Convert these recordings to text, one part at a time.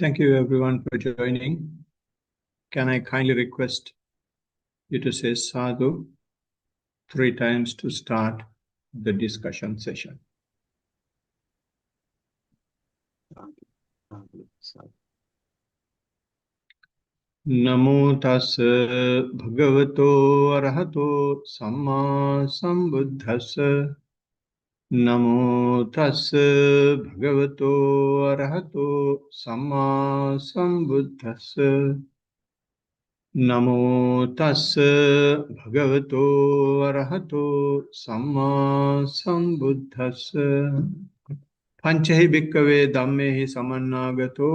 Thank you everyone for joining. Can I kindly request you to say sadhu 3 times to start the discussion session. Namo tassa bhagavato arahato samma sambuddhassa. Namo tassa bhagavato arahato samma sambuddhassa. Namo tassa bhagavato arahato samma sambuddhassa. Panchahi bhikkhave dhammehi samannagato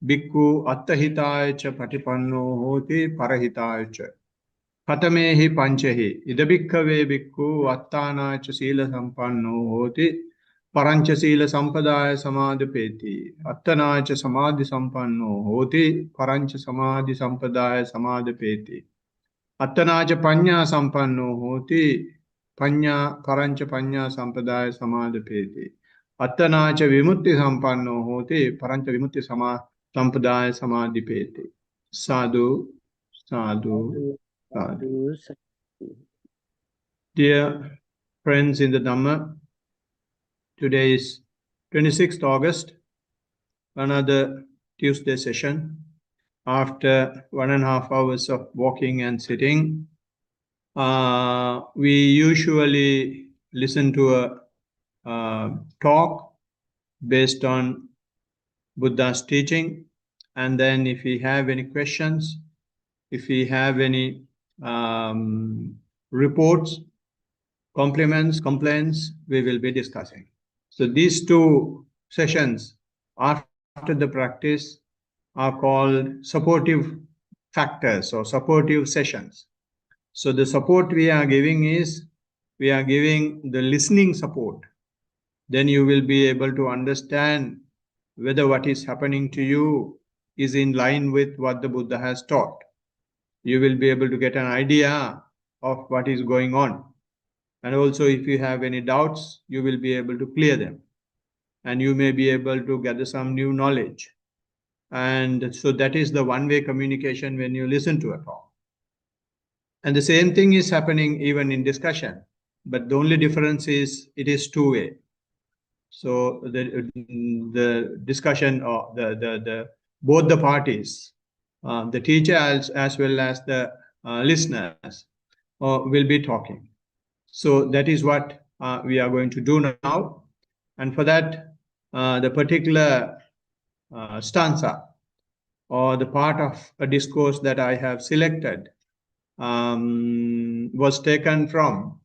bhikkhu attahitaya cha patipanno hoti parahitaya cha. Katamehi panchahi ida bhikkhave bhikkhu attana cha sila sampanno hoti parancha sila sampadaya samadhipeti. Attana cha samadhi sampanno hoti parancha samadhi sampadaya samadhipeti. Attana cha panya sampanno hoti panya parancha panya sampadaya samadhipeti. Attana cha vimutti sampanno hoti parancha vimutti sampadaya samadhipeti. Sadhu, sadhu, sadhu. Dear friends in the Dhamma, today is 26th August, another Tuesday session. After 1.5 hours of walking and sitting, we usually listen to a talk based on Buddha's teaching, and then if we have any questions, if we have any reports, compliments, complaints, we will be discussing. So these 2 sessions after the practice are called supportive factors or supportive sessions. So the support we are giving is, we are giving the listening support. Then you will be able to understand whether what is happening to you is in line with what the Buddha has taught. You will be able to get an idea of what is going on. And also if you have any doubts, you will be able to clear them. And you may be able to gather some new knowledge. And so that is the one-way communication when you listen to a talk. And the same thing is happening even in discussion. But the only difference is it is 2-way. So the discussion or the both the parties, the teacher as well as the listeners will be talking. So that is what we are going to do now. And for that, the particular stanza or the part of a discourse that I have selected was taken from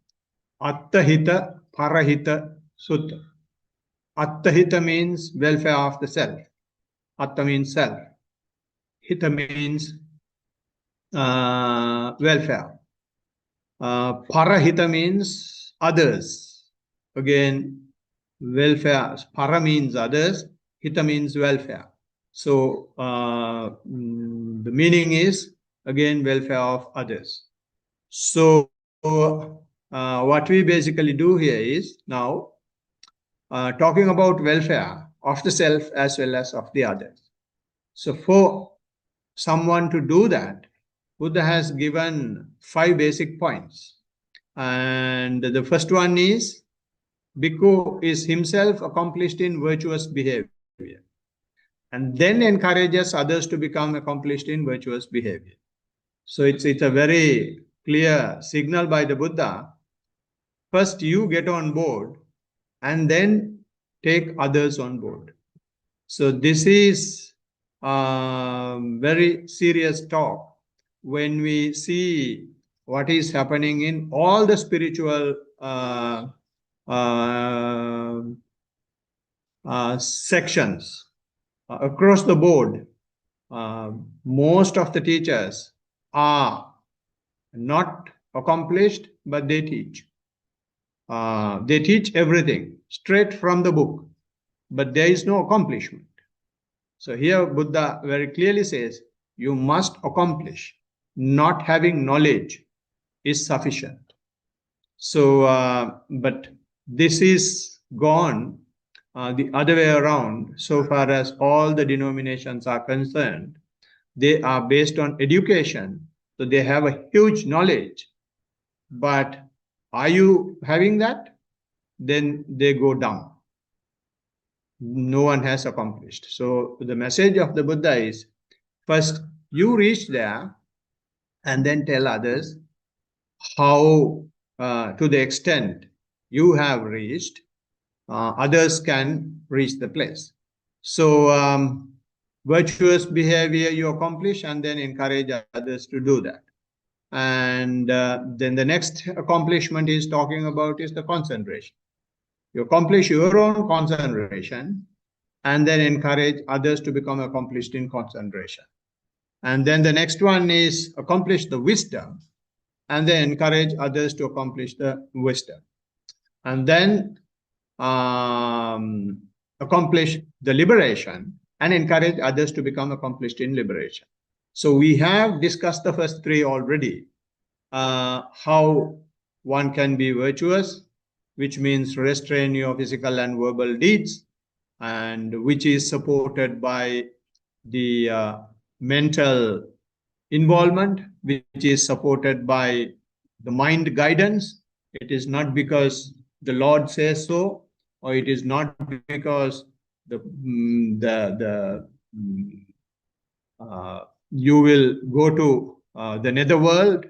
Attahita, Parahita Sutta. Attahita means welfare of the self. Atta means self. Hita means welfare. Parahita means others. Again, welfare. Para means others. Hita means welfare. So the meaning is again welfare of others. So what we basically do here is now talking about welfare of the self as well as of the others. So for someone to do that, Buddha has given 5 basic points. And the first one is, Bhikkhu is himself accomplished in virtuous behavior, and then encourages others to become accomplished in virtuous behavior. So it's a very clear signal by the Buddha. First you get on board and then take others on board. So this is very serious talk when we see what is happening in all the spiritual sections across the board. Most of the teachers are not accomplished, but they teach. They teach everything straight from the book, but there is no accomplishment. So here Buddha very clearly says, you must accomplish. Not having knowledge is sufficient. So, but this is gone the other way around, so far as all the denominations are concerned. They are based on education, so they have a huge knowledge. But are you having that? Then they go down. No one has accomplished. So the message of the Buddha is, first you reach there and then tell others how, to the extent you have reached, others can reach the place. So virtuous behavior you accomplish and then encourage others to do that. And then the next accomplishment is talking about is the concentration. You accomplish your own concentration and then encourage others to become accomplished in concentration. And then the next one is accomplish the wisdom and then encourage others to accomplish the wisdom. And then accomplish the liberation and encourage others to become accomplished in liberation. So we have discussed the first three already. How one can be virtuous, which means restrain your physical and verbal deeds, and which is supported by the mental involvement, which is supported by the mind guidance. It is not because the Lord says so, or it is not because you will go to the netherworld.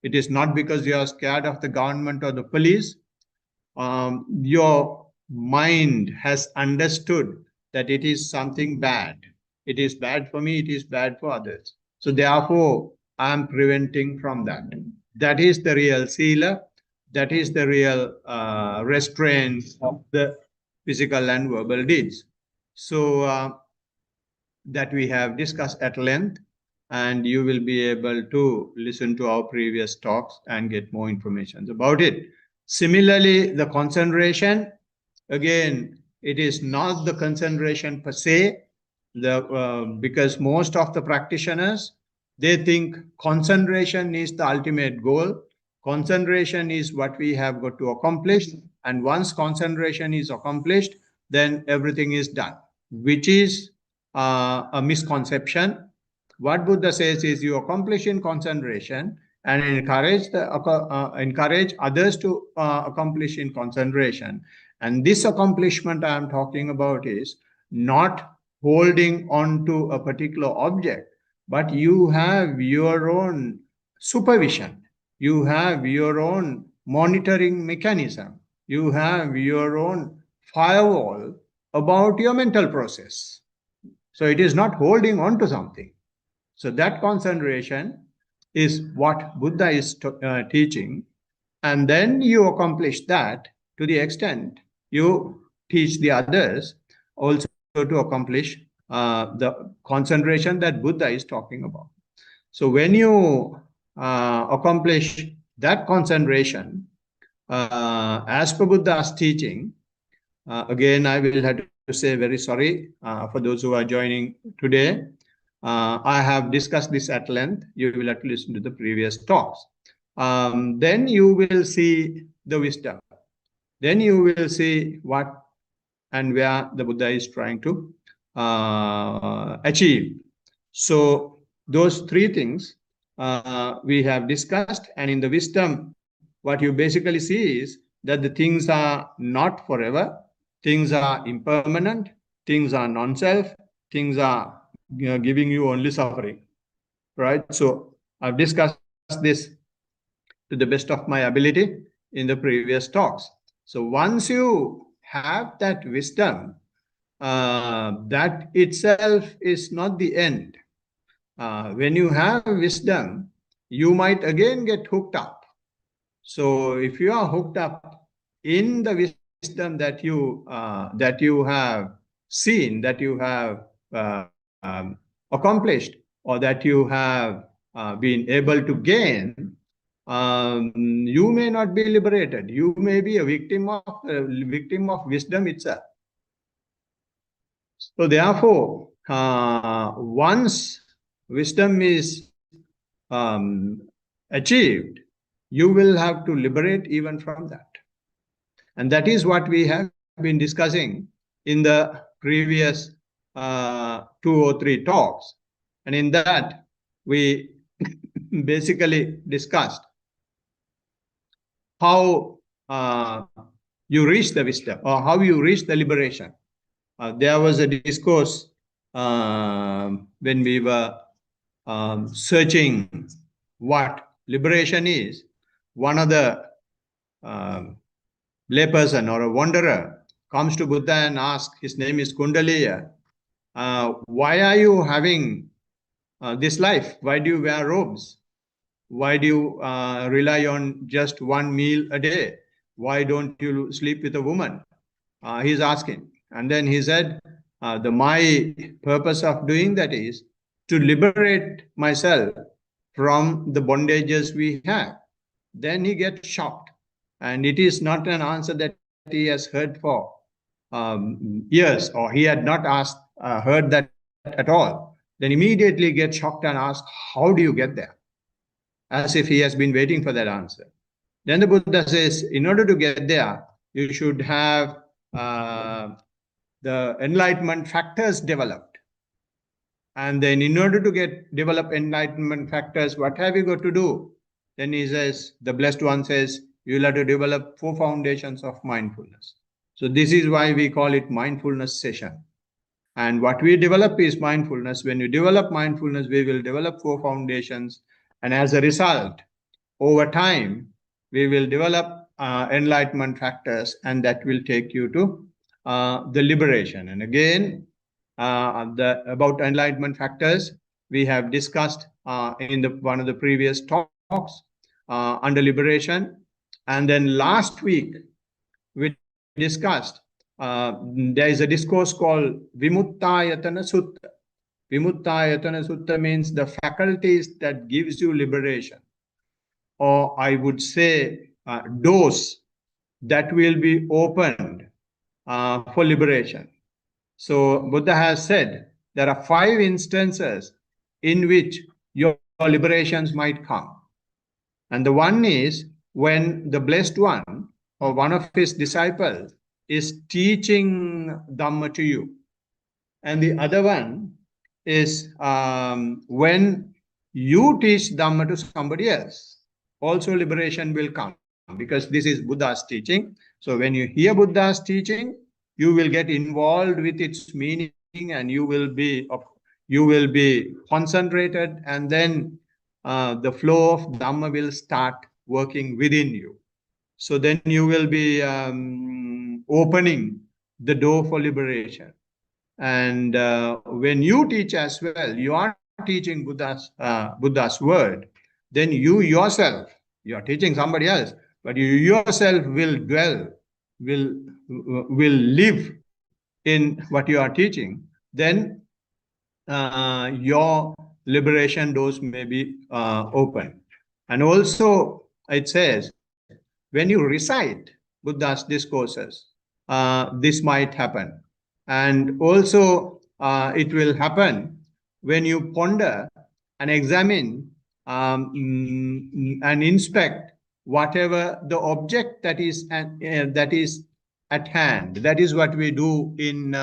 It is not because you are scared of the government or the police. Your mind has understood that it is something bad. It is bad for me, it is bad for others. So therefore, I am preventing from that. That is the real sila. That is the real restraint of the physical and verbal deeds. So that we have discussed at length, and you will be able to listen to our previous talks and get more information about it. Similarly, the concentration, again, it is not the concentration per se, because most of the practitioners, they think concentration is the ultimate goal. Concentration is what we have got to accomplish. And once concentration is accomplished, then everything is done, which is a misconception. What Buddha says is you accomplish in concentration and encourage others to accomplish in concentration. And this accomplishment I am talking about is not holding on to a particular object, but you have your own supervision. You have your own monitoring mechanism. You have your own firewall about your mental process. So it is not holding on to something. So that concentration is what Buddha is teaching. And then you accomplish that to the extent you teach the others also to accomplish the concentration that Buddha is talking about. So when you accomplish that concentration, as per Buddha's teaching, again, I will have to say very sorry for those who are joining today. I have discussed this at length. You will have to listen to the previous talks. Then you will see the wisdom. Then you will see what and where the Buddha is trying to achieve. So those three things we have discussed. And in the wisdom, what you basically see is that the things are not forever. Things are impermanent. Things are non-self. Things are giving you only suffering, right? So I've discussed this to the best of my ability in the previous talks. So once you have that wisdom, that itself is not the end. When you have wisdom, you might again get hooked up. So if you are hooked up in the wisdom that you have seen, that you have accomplished, or that you have been able to gain, you may not be liberated. You may be a victim of wisdom itself. So therefore, once wisdom is achieved, you will have to liberate even from that. And that is what we have been discussing in the previous 2 or 3 talks. And in that, we basically discussed how you reach the wisdom, or how you reach the liberation. There was a discourse when we were searching what liberation is. One of the layperson or a wanderer comes to Buddha and asks, his name is Kundaliya, why are you having this life? Why do you wear robes? Why do you rely on just one meal a day? Why don't you sleep with a woman? He's asking. And then he said, my purpose of doing that is to liberate myself from the bondages we have. Then he gets shocked. And it is not an answer that he has heard for years, or he had not heard that at all. Then immediately gets shocked and asks, how do you get there? As if he has been waiting for that answer. Then the Buddha says, in order to get there, you should have the enlightenment factors developed. And then in order to develop enlightenment factors, what have you got to do? Then he says, the Blessed One says, you'll have to develop 4 foundations of mindfulness. So this is why we call it mindfulness session. And what we develop is mindfulness. When you develop mindfulness, we will develop 4 foundations. And as a result, over time, we will develop enlightenment factors, and that will take you to the liberation. And again, about enlightenment factors, we have discussed in one of the previous talks under liberation. And then last week, we discussed, there is a discourse called Vimuttayatana Sutta. Vimuttayatana Sutta means the faculties that gives you liberation. Or I would say doors that will be opened for liberation. So Buddha has said there are 5 instances in which your liberations might come. And the one is when the Blessed One or one of his disciples is teaching Dhamma to you. And the other one is when you teach Dhamma to somebody else. Also liberation will come, because this is Buddha's teaching. So when you hear Buddha's teaching, you will get involved with its meaning, and you will be concentrated, and then the flow of Dhamma will start working within you. So then you will be opening the door for liberation. And when you teach as well, you are teaching Buddha's word. Then you yourself, you are teaching somebody else, but you yourself will live in what you are teaching. Then your liberation doors may be open. And also it says, when you recite Buddha's discourses, this might happen. And also it will happen when you ponder and examine and inspect whatever the object that is at hand. That is what we do in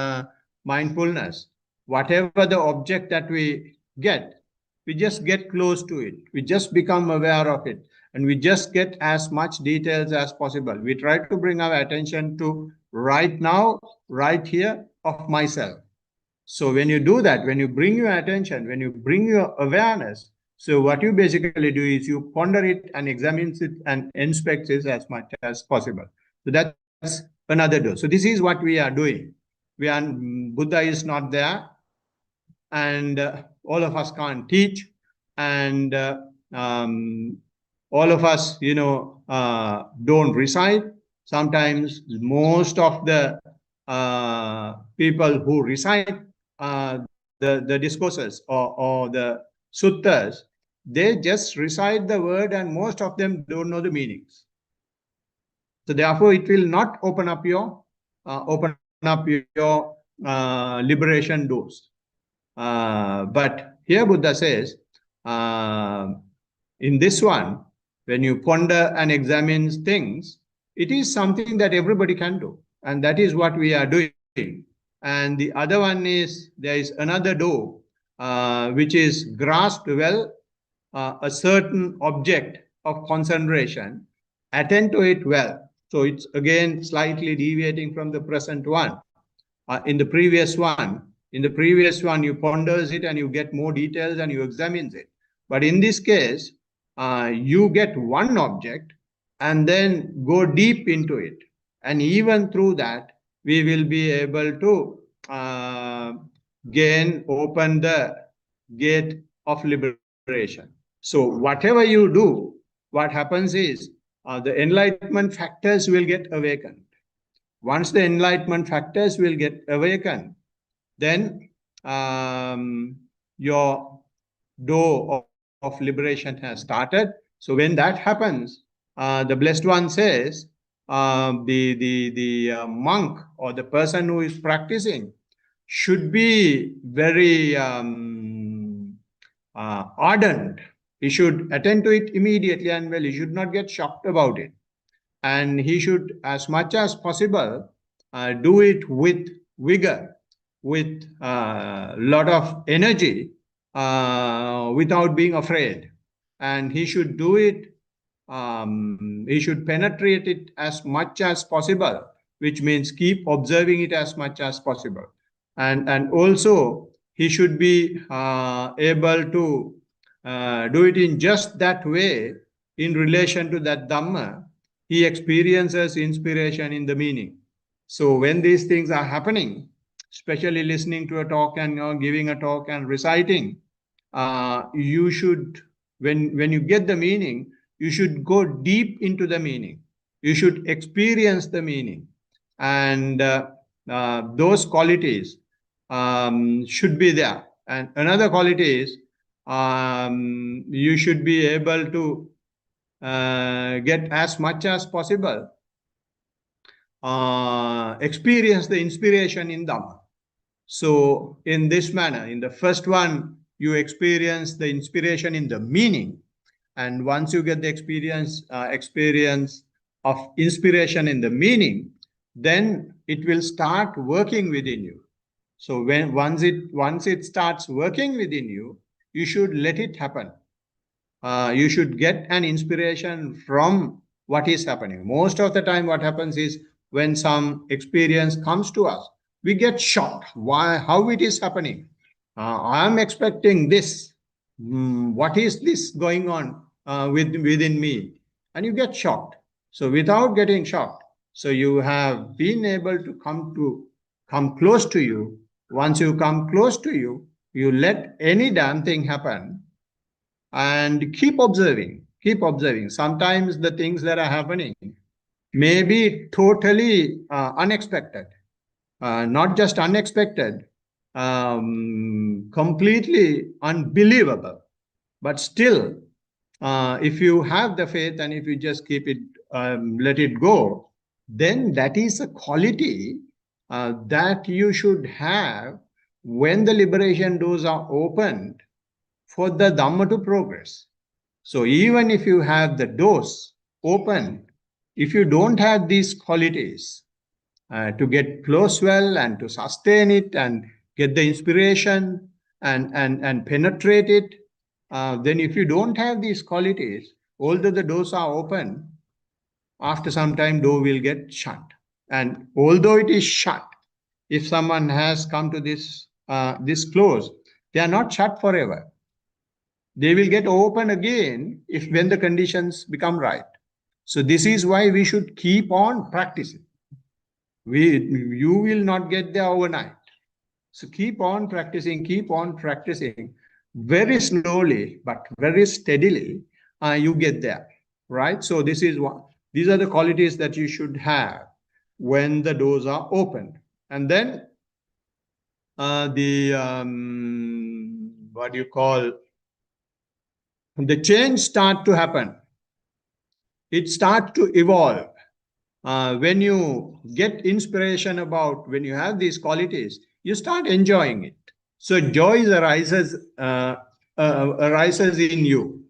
mindfulness. Whatever the object that we get, we just get close to it. We just become aware of it. And we just get as much details as possible. We try to bring our attention to right now, right here of myself. So when you do that, when you bring your attention, when you bring your awareness, so what you basically do is you ponder it and examine it and inspect it as much as possible. So that's another door. So this is what we are doing. Buddha is not there, and all of us can't teach, and all of us, don't recite. Sometimes most of the people who recite the discourses or the suttas, they just recite the word, and most of them don't know the meanings. So therefore, it will not open up your liberation doors. But here Buddha says, in this one, when you ponder and examine things, it is something that everybody can do. And that is what we are doing. and the other one is there is another door which is grasped well, a certain object of concentration, attend to it well. So it's again slightly deviating from the present one. In the previous one, you ponders it and you get more details and you examine it. But in this case, you get one object and then go deep into it. And even through that, we will be able to open the gate of liberation. So whatever you do, what happens is the enlightenment factors will get awakened. Once the enlightenment factors will get awakened, then your door of liberation has started. So when that happens, the Blessed One says, the monk or the person who is practicing should be very ardent. He should attend to it immediately and well. He should not get shocked about it. And he should, as much as possible, do it with vigor, with a lot of energy, without being afraid. And he should do it, he should penetrate it as much as possible, which means keep observing it as much as possible. And also, he should be able to do it in just that way in relation to that Dhamma. He experiences inspiration in the meaning. So when these things are happening, especially listening to a talk and giving a talk and reciting, you should, when you get the meaning, you should go deep into the meaning. You should experience the meaning. And those qualities should be there. And another quality is you should be able to get as much as possible experience the inspiration in Dhamma. So in this manner, in the first one, you experience the inspiration in the meaning. And once you get the experience of inspiration in the meaning, then it will start working within you. So once it starts working within you, you should let it happen. You should get an inspiration from what is happening. Most of the time, what happens is when some experience comes to us, we get shocked. Why? How it is happening? I'm expecting this. What is this going on within me? And you get shocked. So without getting shocked, so you have been able to come close to you. Once you come close to you, you let any damn thing happen and keep observing, keep observing. Sometimes the things that are happening may be totally unexpected, not just unexpected, completely unbelievable. But still, if you have the faith and if you just keep it, let it go, then that is a quality that you should have when the liberation doors are opened for the Dhamma to progress. So even if you have the doors open, if you don't have these qualities to get close well and to sustain it and get the inspiration and penetrate it, then if you don't have these qualities, although the doors are open, after some time door will get shut. And although it is shut, if someone has come to this close, they are not shut forever. They will get open again when the conditions become right. So this is why we should keep on practicing. You will not get there overnight. So keep on practicing, very slowly, but very steadily, you get there, right? So these are the qualities that you should have when the doors are open. And then the change start to happen. It starts to evolve. When you get inspiration when you have these qualities, you start enjoying it. So joy arises in you.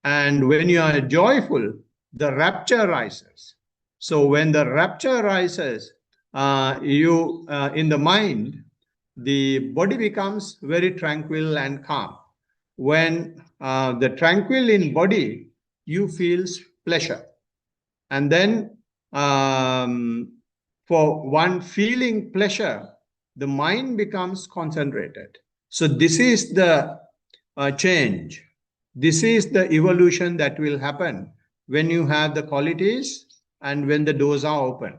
And when you are joyful, the rapture rises. So when the rapture rises, in the mind, the body becomes very tranquil and calm. When the tranquil in body, you feel pleasure. And then for one feeling pleasure, the mind becomes concentrated. So this is the change. This is the evolution that will happen when you have the qualities and when the doors are open.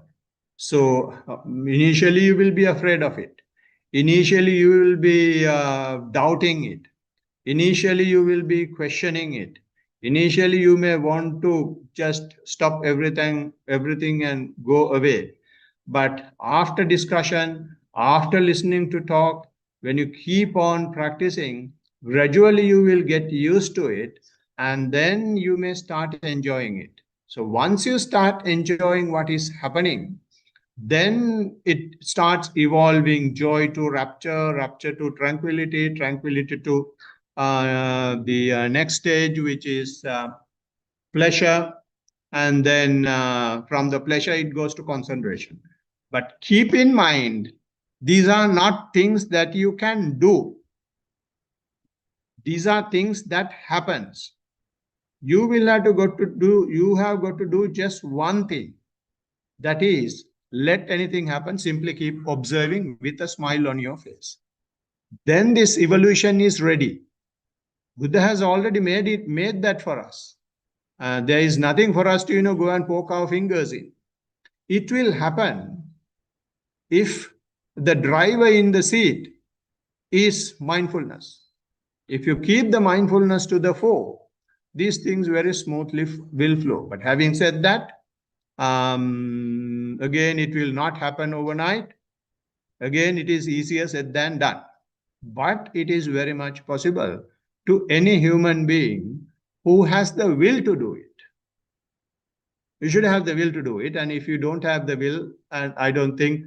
So initially you will be afraid of it. Initially you will be doubting it. Initially you will be questioning it. Initially you may want to just stop everything and go away. But after discussion, after listening to talk, when you keep on practicing, gradually you will get used to it, and then you may start enjoying it. So once you start enjoying what is happening, then it starts evolving: joy to rapture, rapture to tranquility, tranquility to the next stage, which is pleasure. And then from the pleasure, it goes to concentration. But keep in mind, these are not things that you can do. These are things that happens. You will have to you have got to do just one thing. That is, let anything happen, simply keep observing with a smile on your face. Then this evolution is ready. Buddha has already made that for us. There is nothing for us to go and poke our fingers in. It will happen if the driver in the seat is mindfulness. If you keep the mindfulness to the fore, these things very smoothly will flow. But having said that, again, it will not happen overnight. Again, it is easier said than done. But it is very much possible to any human being who has the will to do it. You should have the will to do it. And if you don't have the will, and I don't think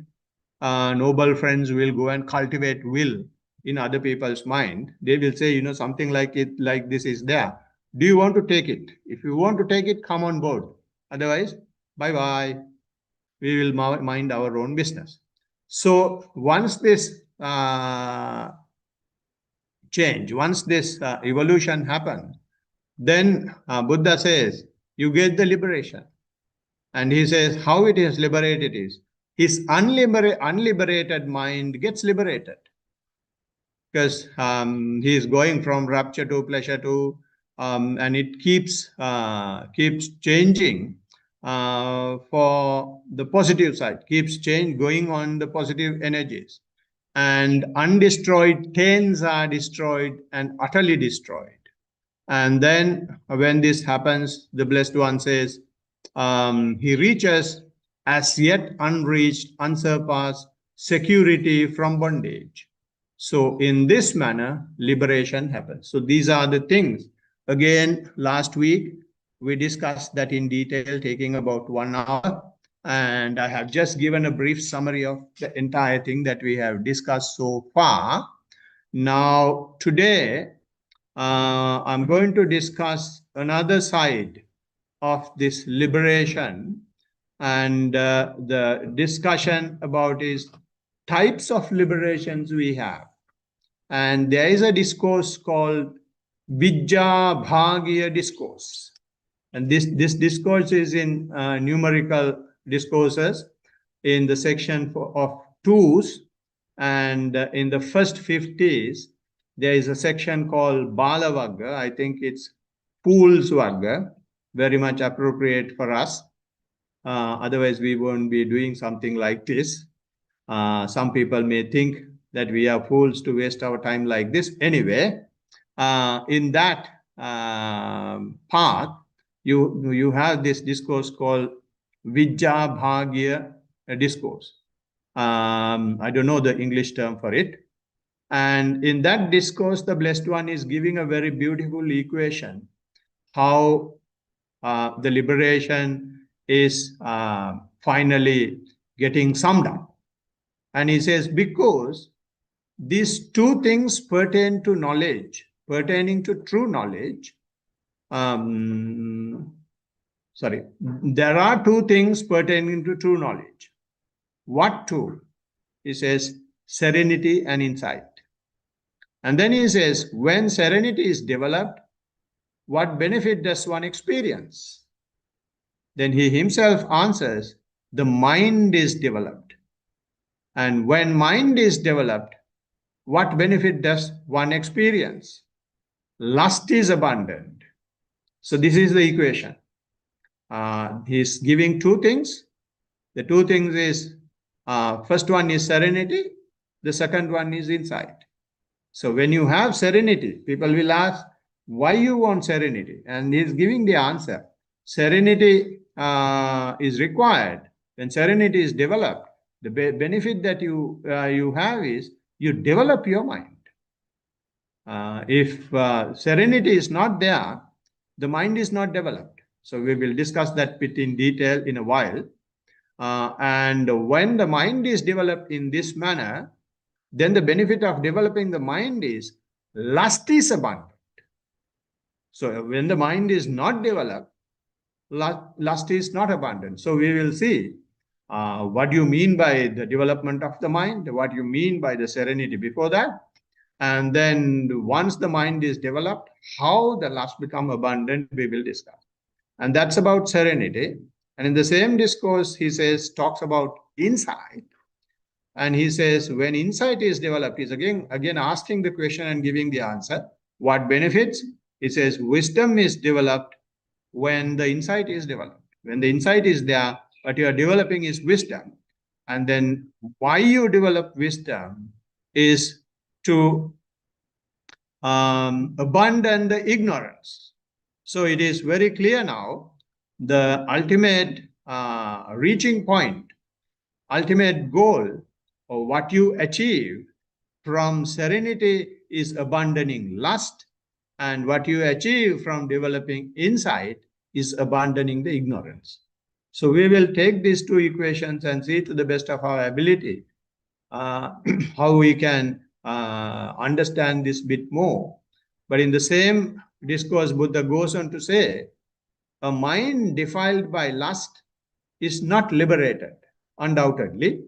noble friends will go and cultivate will in other people's mind, they will say, something like this is there. Do you want to take it? If you want to take it, come on board. Otherwise, bye-bye. We will mind our own business. So once this change, once this evolution happens, then Buddha says, you get the liberation. And he says, how it is liberated is, his unliberated mind gets liberated. Because he is going from rapture to pleasure to, and it keeps changing for the positive side, keeps going on the positive energies. And undestroyed tens are destroyed and utterly destroyed. And then when this happens, the Blessed One says, he reaches as yet unreached, unsurpassed security from bondage. So in this manner, liberation happens. So these are the things. Again, last week, we discussed that in detail, taking about 1 hour. And I have just given a brief summary of the entire thing that we have discussed so far. Now, today, I'm going to discuss another side of this liberation. And the discussion about is types of liberations we have. And there is a discourse called Vijja Bhagya discourse. And this discourse is in numerical discourses in the section of twos. And in the first 50s, there is a section called Balavagga. I think it's Fool's Vagga, very much appropriate for us. Otherwise, we won't be doing something like this. Some people may think that we are fools to waste our time like this. Anyway, in that path, you have this discourse called Vijja Bhagya discourse. I don't know the English term for it. And in that discourse, the Blessed One is giving a very beautiful equation, how the liberation is finally getting summed up. And he says, because these two things pertain to knowledge, pertaining to true knowledge, there are two things pertaining to true knowledge. What two? He says, serenity and insight. And then he says, when serenity is developed, what benefit does one experience? Then he himself answers, the mind is developed. And when mind is developed, what benefit does one experience? Lust is abandoned. So this is the equation. He's giving two things. The two things is, first one is serenity. The second one is insight. So when you have serenity, people will ask, why you want serenity? And he's giving the answer. Serenity is required. When serenity is developed, the benefit that you have is you develop your mind. If serenity is not there, the mind is not developed. So we will discuss that bit in detail in a while. And when the mind is developed in this manner, then the benefit of developing the mind is lust is abandoned. So when the mind is not developed, lust is not abandoned. So we will see what you mean by the development of the mind, what you mean by the serenity before that. And then once the mind is developed, how the lust become abundant, we will discuss. And that's about serenity. And in the same discourse, he says, talks about insight. And he says, when insight is developed, he's again asking the question and giving the answer. What benefits? He says, wisdom is developed when the insight is developed. When the insight is there, what you are developing is wisdom. And then why you develop wisdom is to abandon the ignorance. So it is very clear now, the ultimate reaching point, ultimate goal, or what you achieve from serenity is abandoning lust, and what you achieve from developing insight is abandoning the ignorance. So we will take these two equations and see to the best of our ability how we can understand this bit more. But in the same discourse, Buddha goes on to say, a mind defiled by lust is not liberated. Undoubtedly,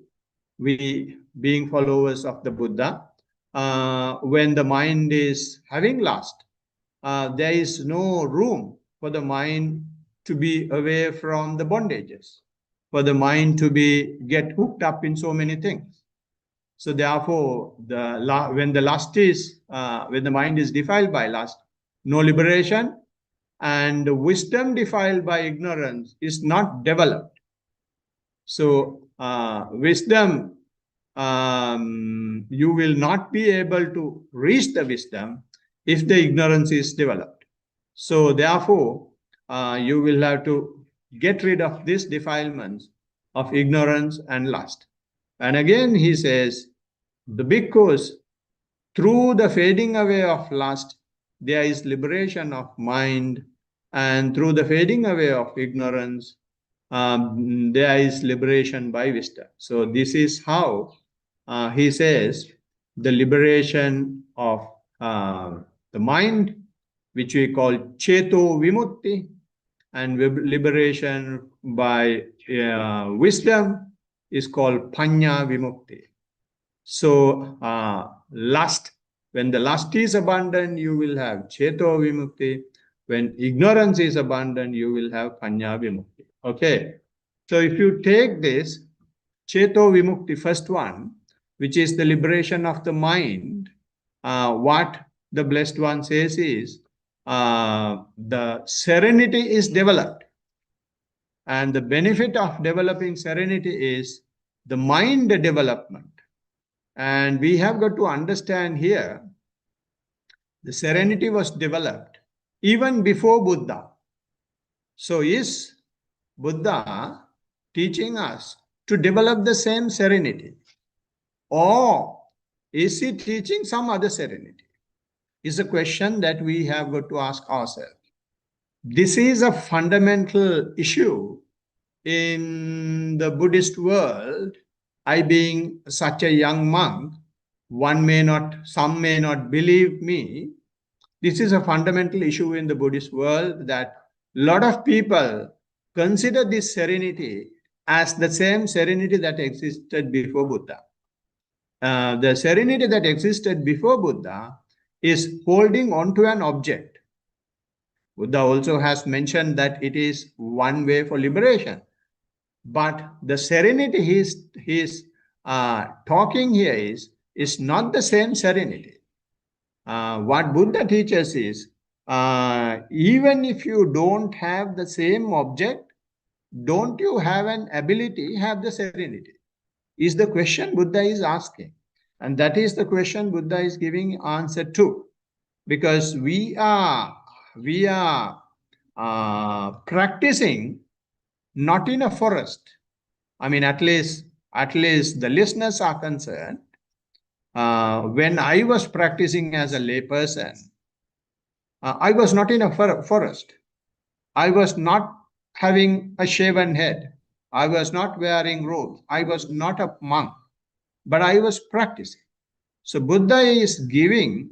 we being followers of the Buddha, when the mind is having lust, there is no room for the mind to be away from the bondages, for the mind to get hooked up in so many things. So therefore, when the lust is, when the mind is defiled by lust, no liberation, and wisdom defiled by ignorance is not developed. So wisdom, you will not be able to reach the wisdom if the ignorance is developed. So therefore, you will have to get rid of these defilements of ignorance and lust. And again, he says, the bhikkhus, through the fading away of lust, there is liberation of mind, and through the fading away of ignorance, there is liberation by wisdom. So this is how he says the liberation of the mind, which we call cheto vimutti, and liberation by wisdom is called panya vimukti. So lust, when the lust is abandoned, you will have cheto vimukti. When ignorance is abandoned, you will have panya vimukti. Okay. So if you take this cheto vimukti, first one, which is the liberation of the mind, what the Blessed One says is, the serenity is developed. And the benefit of developing serenity is the mind development. And we have got to understand here, the serenity was developed even before Buddha. So is Buddha teaching us to develop the same serenity? Or is he teaching some other serenity? Is a question that we have got to ask ourselves. This is a fundamental issue in the Buddhist world. I being such a young monk, some may not believe me. This is a fundamental issue in the Buddhist world, that a lot of people consider this serenity as the same serenity that existed before Buddha. The serenity that existed before Buddha is holding on to an object. Buddha also has mentioned that it is one way for liberation. But the serenity he's talking here is not the same serenity. What Buddha teaches is, even if you don't have the same object, don't you have an ability, have the serenity? Is the question Buddha is asking. And that is the question Buddha is giving answer to. Because we are practicing not in a forest. I mean, at least the listeners are concerned. When I was practicing as a layperson, I was not in a forest. I was not having a shaven head. I was not wearing robes. I was not a monk, but I was practicing. So Buddha is giving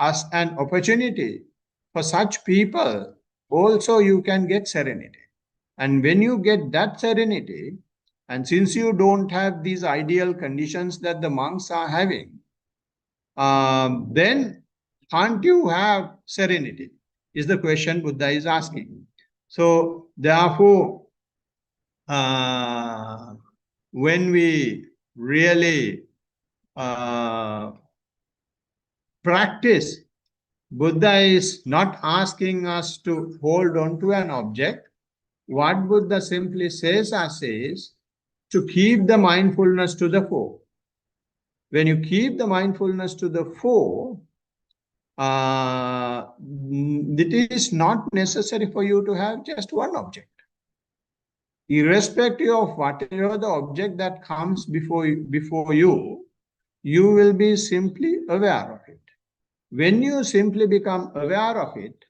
us an opportunity for such people. Also, you can get serenity. And when you get that serenity, and since you don't have these ideal conditions that the monks are having, then can't you have serenity? Is the question Buddha is asking. So therefore, when we really practice, Buddha is not asking us to hold on to an object. What Buddha simply says us is to keep the mindfulness to the fore. When you keep the mindfulness to the fore, it is not necessary for you to have just one object. Irrespective of whatever the object that comes before you, you will be simply aware of it. When you simply become aware of it,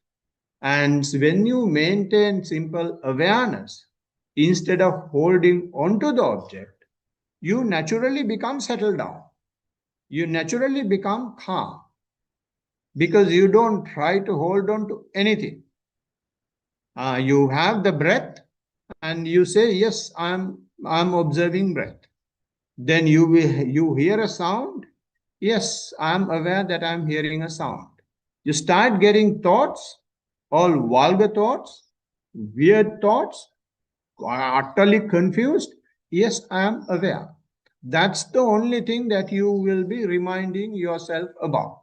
and when you maintain simple awareness, instead of holding onto the object, you naturally become settled down. You naturally become calm because you don't try to hold on to anything. You have the breath and you say, yes, I'm observing breath. Then you hear a sound. Yes, I'm aware that I'm hearing a sound. You start getting thoughts, all vulgar thoughts, weird thoughts, utterly confused. Yes, I am aware. That's the only thing that you will be reminding yourself about.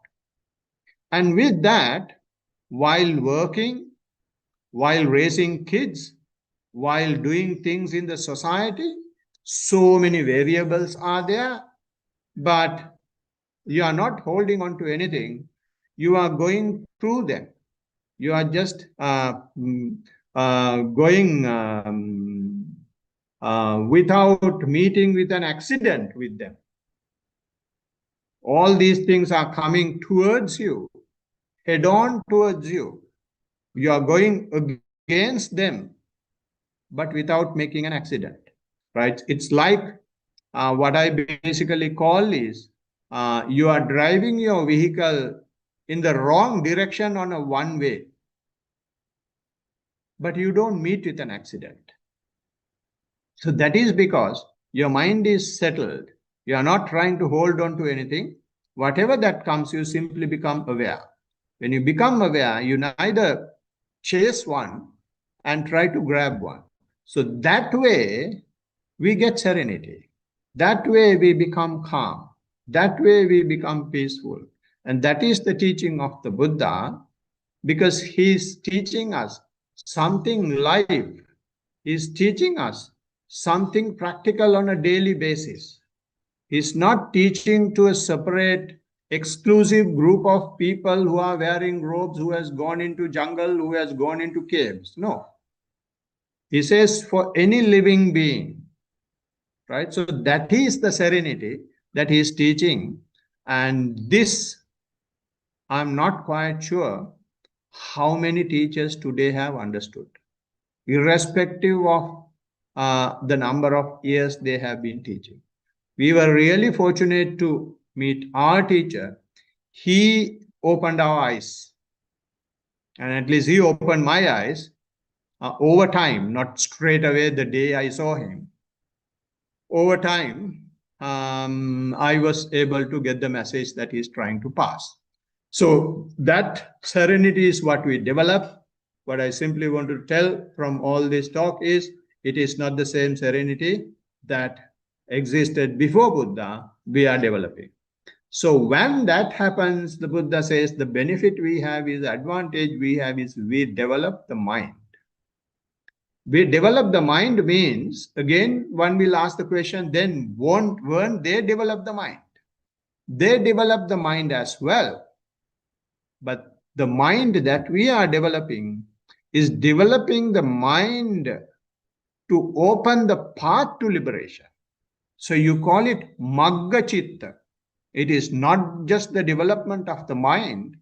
And with that, while working, while raising kids, while doing things in the society, so many variables are there, but you are not holding on to anything. You are going through them. You are just going without meeting with an accident with them. All these things are coming towards you, head on towards you. You are going against them, but without making an accident, right? It's like what I basically call is you are driving your vehicle in the wrong direction on a one way, but you don't meet with an accident. So that is because your mind is settled. You are not trying to hold on to anything. Whatever that comes, you simply become aware. When you become aware, you neither chase one and try to grab one. So that way, we get serenity. That way, we become calm. That way, we become peaceful. And that is the teaching of the Buddha, because he's teaching us something live. He's teaching us something practical on a daily basis. He's not teaching to a separate, exclusive group of people who are wearing robes, who has gone into jungle, who has gone into caves. No. He says for any living being, right? So that is the serenity that he is teaching. And this, I'm not quite sure how many teachers today have understood, irrespective of the number of years they have been teaching. We were really fortunate to meet our teacher. He opened our eyes, and at least he opened my eyes over time, not straight away the day I saw him. over time, I was able to get the message that he's trying to pass. So that serenity is what we develop. What I simply want to tell from all this talk is, it is not the same serenity that existed before Buddha we are developing. So when that happens, the Buddha says the benefit we have is, the advantage we have is, we develop the mind. We develop the mind means, again, one will ask the question, then weren't they develop the mind? They develop the mind as well. But the mind that we are developing is developing the mind to open the path to liberation. So you call it Magga Chitta. It is not just the development of the mind,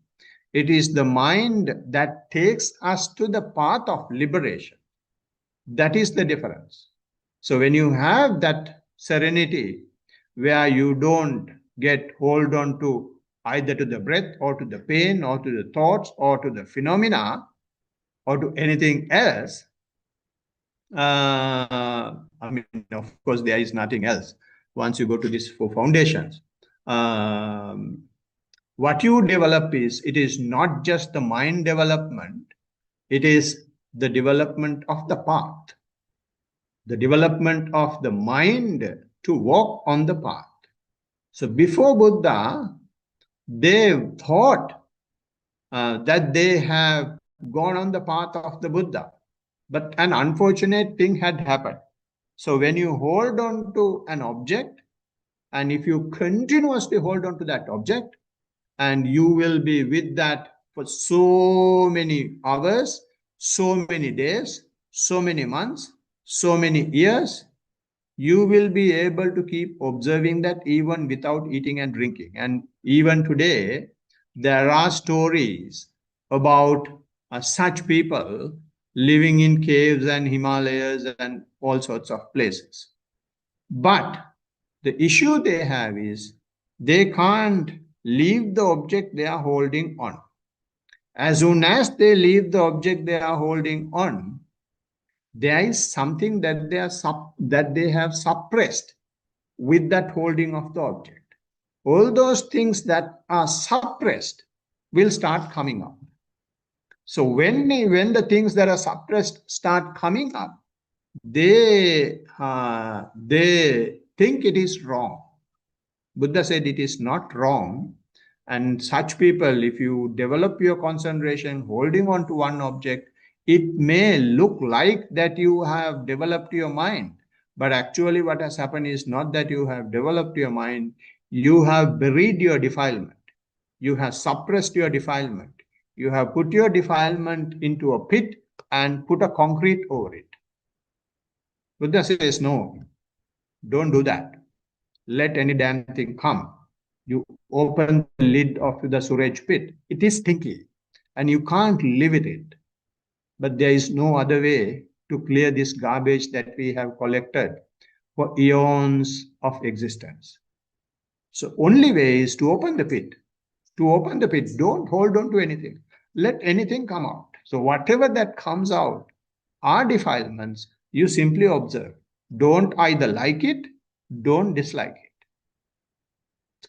it is the mind that takes us to the path of liberation. That is the difference. So when you have that serenity where you don't get hold on to either to the breath or to the pain or to the thoughts or to the phenomena or to anything else, I mean, of course, there is nothing else once you go to these four foundations. What you develop is, it is not just the mind development, it is the development of the path, the development of the mind to walk on the path. So before Buddha, they thought that they have gone on the path of the Buddha, but an unfortunate thing had happened. So when you hold on to an object, and if you continuously hold on to that object, and you will be with that for so many hours, so many days, so many months, so many years, you will be able to keep observing that even without eating and drinking. And even today, there are stories about such people living in caves and Himalayas and all sorts of places. But the issue they have is, they can't leave the object they are holding on. As soon as they leave the object they are holding on, there is something that they have suppressed with that holding of the object. All those things that are suppressed will start coming up. So when the things that are suppressed start coming up, they think it is wrong. Buddha said it is not wrong. And such people, if you develop your concentration holding on to one object, it may look like that you have developed your mind. But actually what has happened is not that you have developed your mind, you have buried your defilement. You have suppressed your defilement. You have put your defilement into a pit and put a concrete over it. Buddha says, no, don't do that. Let any damn thing come. You open the lid of the Suraj pit. It is stinky and you can't live with it. But there is no other way to clear this garbage that we have collected for eons of existence. So only way is to open the pit. To open the pit, don't hold on to anything. Let anything come out. So whatever that comes out are defilements. You simply observe. Don't either like it, don't dislike it.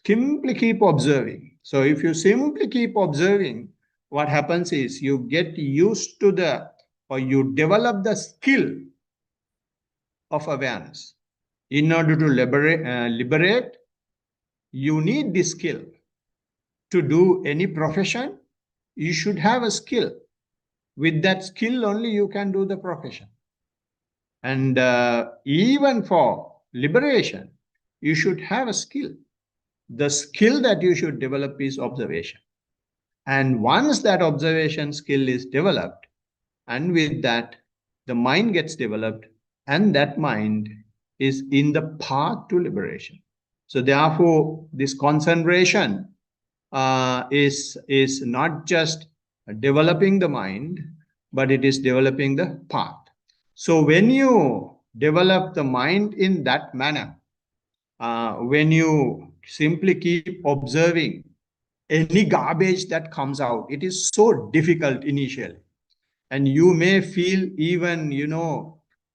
Simply keep observing. So if you simply keep observing, what happens is you get used to you develop the skill of awareness. In order to liberate, you need this skill. To do any profession, you should have a skill. With that skill only you can do the profession. And even for liberation, you should have a skill. The skill that you should develop is observation. And once that observation skill is developed, and with that, the mind gets developed, and that mind is in the path to liberation. So therefore, this concentration is not just developing the mind, but it is developing the path. So when you develop the mind in that manner, when you simply keep observing any garbage that comes out, it is so difficult initially. And you may feel even,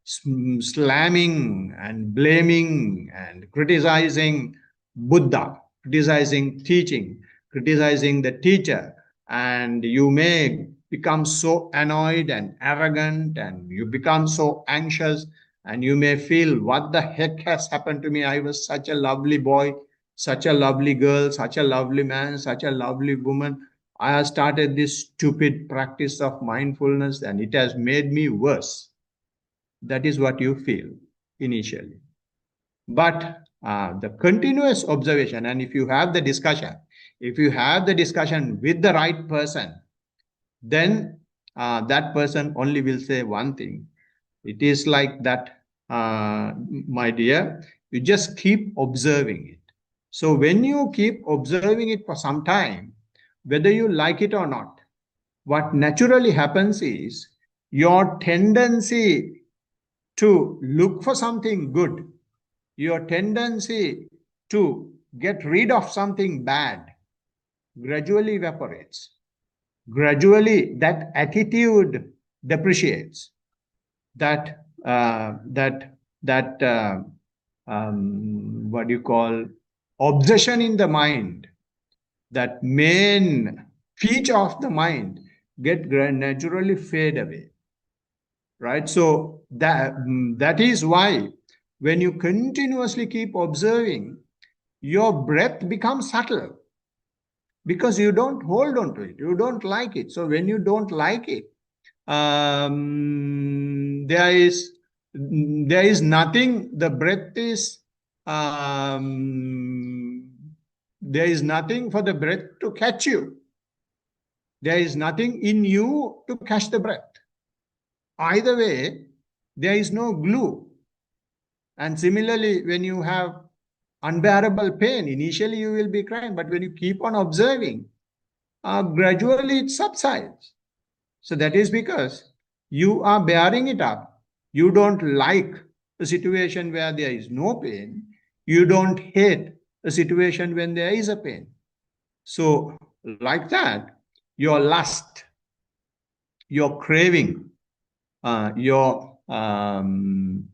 slamming and blaming and criticizing Buddha, criticizing teaching, criticizing the teacher, and you may become so annoyed and arrogant, and you become so anxious, and you may feel, what the heck has happened to me? I was such a lovely boy, such a lovely girl, such a lovely man, such a lovely woman. I have started this stupid practice of mindfulness and it has made me worse. That is what you feel initially. But the continuous observation, and if you have the discussion with the right person, then that person only will say one thing. It is like that, my dear, you just keep observing it. So when you keep observing it for some time, whether you like it or not, what naturally happens is your tendency to look for something good, your tendency to get rid of something bad gradually evaporates. Gradually, that attitude depreciates. That what do you call, obsession in the mind, that main feature of the mind, get naturally fade away. Right? So that is why when you continuously keep observing, your breath becomes subtle, because you don't hold on to it, you don't like it. So when you don't like it, there is nothing, the breath is, there is nothing for the breath to catch you. There is nothing in you to catch the breath. Either way, there is no glue. And similarly, when you have unbearable pain, initially you will be crying, but when you keep on observing, gradually it subsides. So that is because you are bearing it up. You don't like a situation where there is no pain. You don't hate a situation when there is a pain. So like that, your lust, your craving, your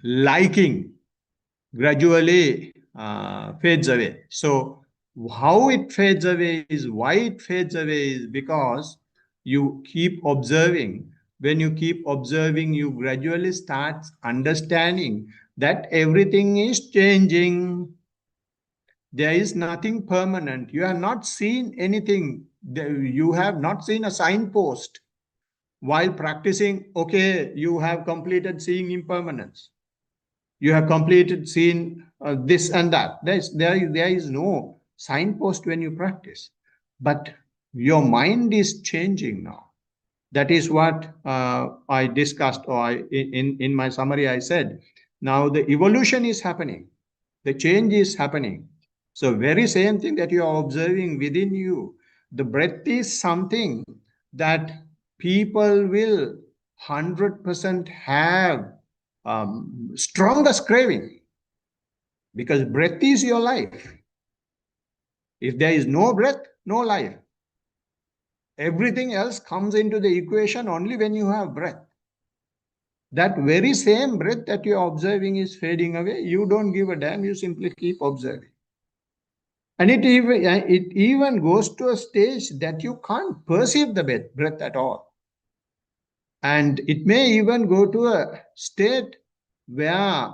liking gradually fades away. So how it fades away is, why it fades away is because you keep observing. When you keep observing, you gradually start understanding that everything is changing. There is nothing permanent. You have not seen anything. You have not seen a signpost while practicing. Okay, you have completed seeing impermanence. You have completed seeing this and that. There is no signpost when you practice. But your mind is changing now. That is what I discussed, or in my summary I said. Now the evolution is happening. The change is happening. So very same thing that you are observing within you. The breath is something that people will 100% have strongest craving, because breath is your life. If there is no breath, no life. Everything else comes into the equation only when you have breath. That very same breath that you are observing is fading away. You don't give a damn. You simply keep observing. And it even goes to a stage that you can't perceive the breath at all. And it may even go to a state where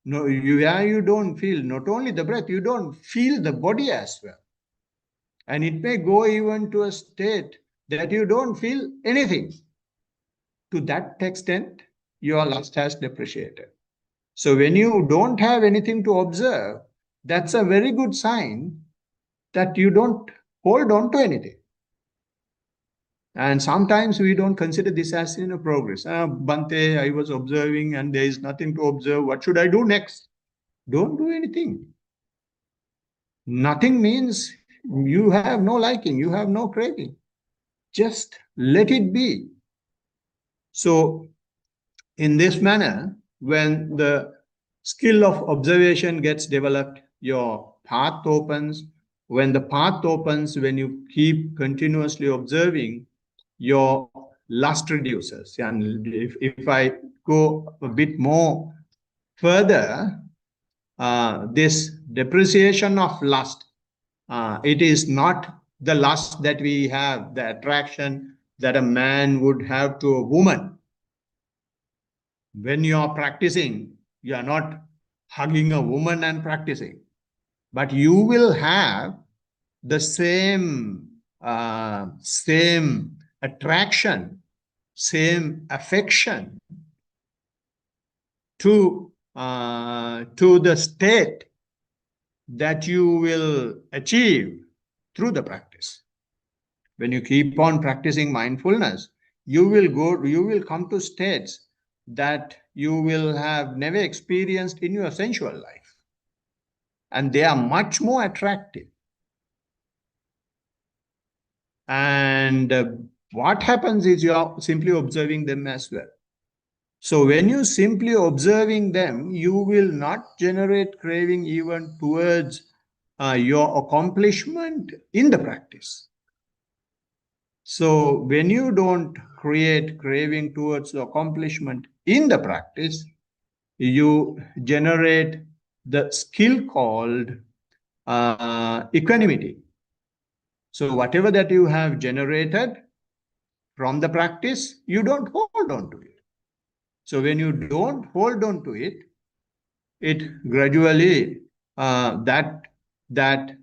you don't feel not only the breath, you don't feel the body as well. And it may go even to a state that you don't feel anything. To that extent, your lust has depreciated. So when you don't have anything to observe, that's a very good sign that you don't hold on to anything. And sometimes we don't consider this as progress. Bante, I was observing and there is nothing to observe. What should I do next? Don't do anything. Nothing means you have no liking, you have no craving. Just let it be. So in this manner, when the skill of observation gets developed, your path opens. When the path opens, when you keep continuously observing, your lust reduces. And if I go a bit more further, this depreciation of lust, it is not the lust that we have, the attraction that a man would have to a woman. When you are practicing, you are not hugging a woman and practicing, but you will have the same attraction, same affection to the state that you will achieve through the practice. When you keep on practicing mindfulness, you will come to states that you will have never experienced in your sensual life, and they are much more attractive. And what happens is you are simply observing them as well. So when you simply observing them, you will not generate craving even towards your accomplishment in the practice. So when you don't create craving towards the accomplishment in the practice, you generate the skill called equanimity. So whatever that you have generated from the practice, you don't hold on to it. So when you don't hold on to it, it gradually that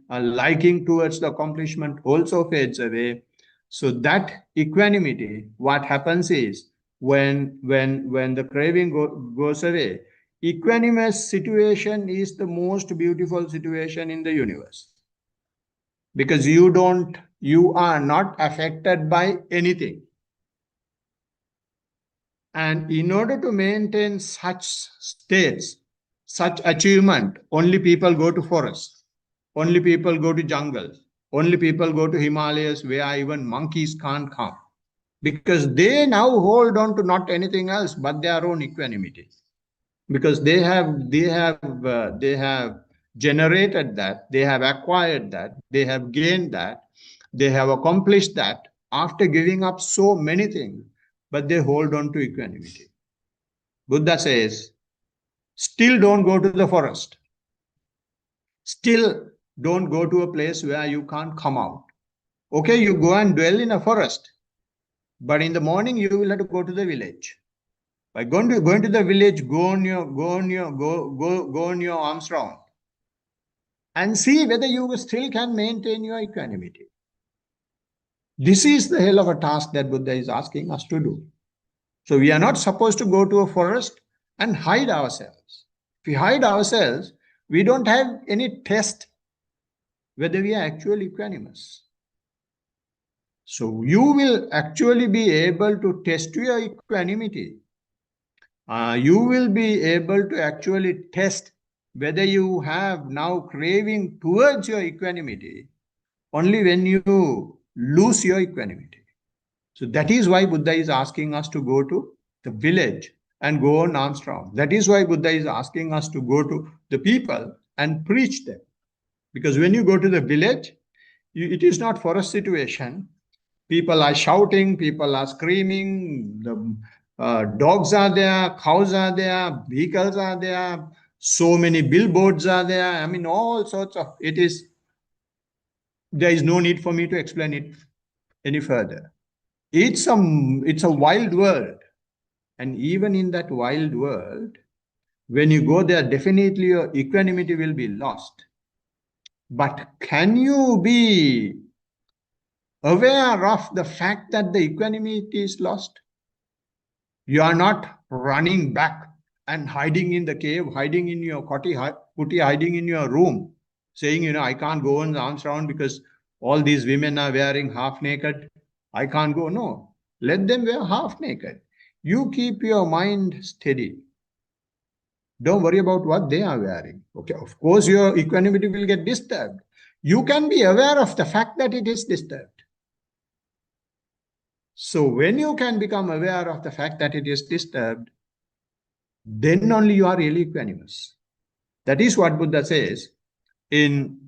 liking towards the accomplishment also fades away. So that equanimity, what happens is when the craving goes away, equanimous situation is the most beautiful situation in the universe, because you are not affected by anything. And in order to maintain such states, such achievement, only people go to forests, only people go to jungles, only people go to Himalayas where even monkeys can't come, because they now hold on to not anything else but their own equanimity, because they have generated that, they have acquired that, they have gained that, they have accomplished that after giving up so many things, but they hold on to equanimity. Buddha says, still don't go to the forest. Still don't go to a place where you can't come out. Okay, you go and dwell in a forest, but in the morning you will have to go to the village. By going to the village, go on your arms round and see whether you still can maintain your equanimity. This is the hell of a task that Buddha is asking us to do. So we are not supposed to go to a forest and hide ourselves. If we hide ourselves, we don't have any test whether we are actually equanimous. So you will actually be able to test your equanimity. You will be able to actually test whether you have now craving towards your equanimity only when you lose your equanimity. So that is why Buddha is asking us to go to the village and go on arms round. That is why Buddha is asking us to go to the people and preach them. Because when you go to the village, it is not forest situation. People are shouting, people are screaming, the dogs are there, cows are there, vehicles are there, so many billboards are there. I mean, all sorts of, there is no need for me to explain it any further. It's a wild world. And even in that wild world, when you go there, definitely your equanimity will be lost. But can you be aware of the fact that the equanimity is lost? You are not running back and hiding in the cave, hiding in your kuti, hiding in your room, saying, I can't go on the arms round because all these women are wearing half naked. I can't go. No, let them wear half naked. You keep your mind steady. Don't worry about what they are wearing. Okay, of course, your equanimity will get disturbed. You can be aware of the fact that it is disturbed. So when you can become aware of the fact that it is disturbed, then only you are really equanimous. That is what Buddha says in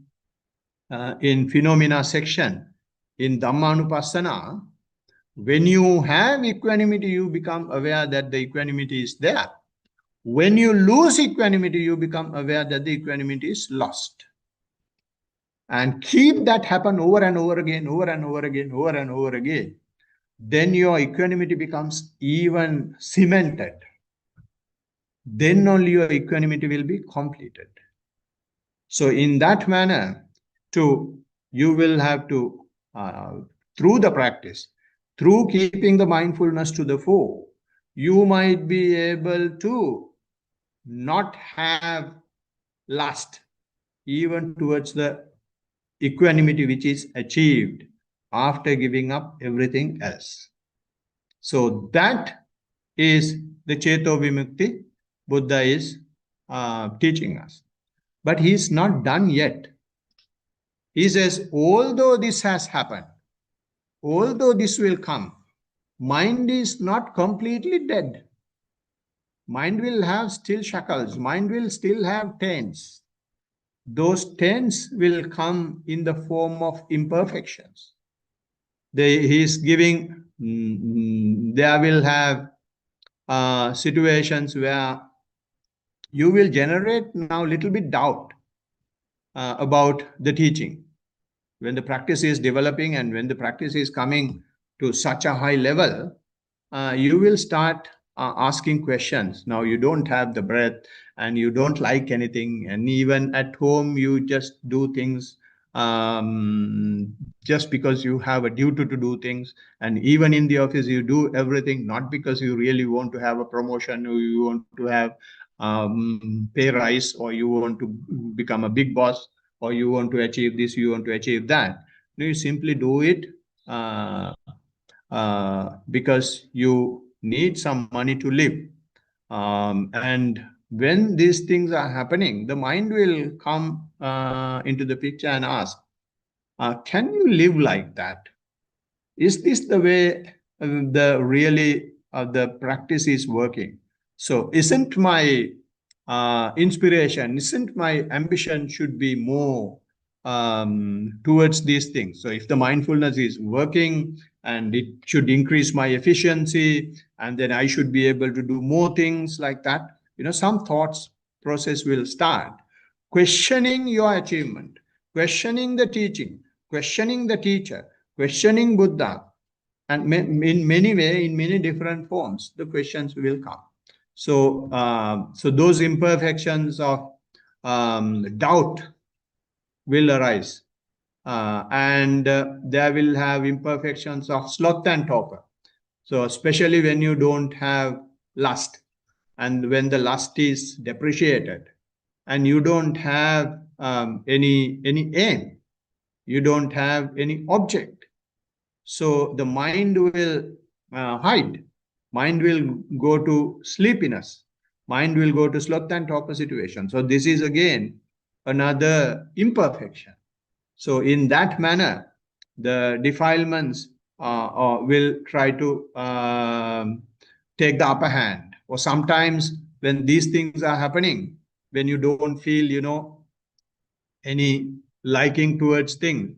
Phenomena section in Dhammanupassana. When you have equanimity, you become aware that the equanimity is there. When you lose equanimity, you become aware that the equanimity is lost. And keep that happen over and over again, over and over again, over and over again. Then your equanimity becomes even cemented. Then only your equanimity will be completed. So in that manner, you will have to, through the practice, through keeping the mindfulness to the fore, you might be able to not have lust even towards the equanimity which is achieved after giving up everything else. So that is the Cheto Vimukti Buddha is teaching us. But he is not done yet. He says, although this has happened, although this will come, mind is not completely dead. Mind will have still shackles. Mind will still have taints. Those taints will come in the form of imperfections. He is giving, there will have situations where you will generate now little bit doubt about the teaching. When the practice is developing and when the practice is coming to such a high level, you will start asking questions. Now you don't have the breath and you don't like anything, and even at home you just do things just because you have a duty to do things, and even in the office you do everything not because you really want to have a promotion or you want to have pay rise or you want to become a big boss or you want to achieve this, you want to achieve that. No, you simply do it because you need some money to live. And when these things are happening, the mind will come into the picture and ask, can you live like that? Is this the way the practice is working? So isn't my inspiration, isn't my ambition should be more towards these things? So if the mindfulness is working and it should increase my efficiency, and then I should be able to do more things like that, some thoughts process will start questioning your achievement, questioning the teaching, questioning the teacher, questioning Buddha, and in many ways, in many different forms, the questions will come. So, so those imperfections of doubt will arise, and there will have imperfections of sloth and torpor. So, especially when you don't have lust, and when the lust is depreciated, and you don't have any aim, you don't have any object. So the mind will hide. Mind will go to sleepiness. Mind will go to sloth and torpor situation. So this is again another imperfection. So in that manner, the defilements will try to take the upper hand. Or sometimes when these things are happening, when you don't feel, any liking towards things,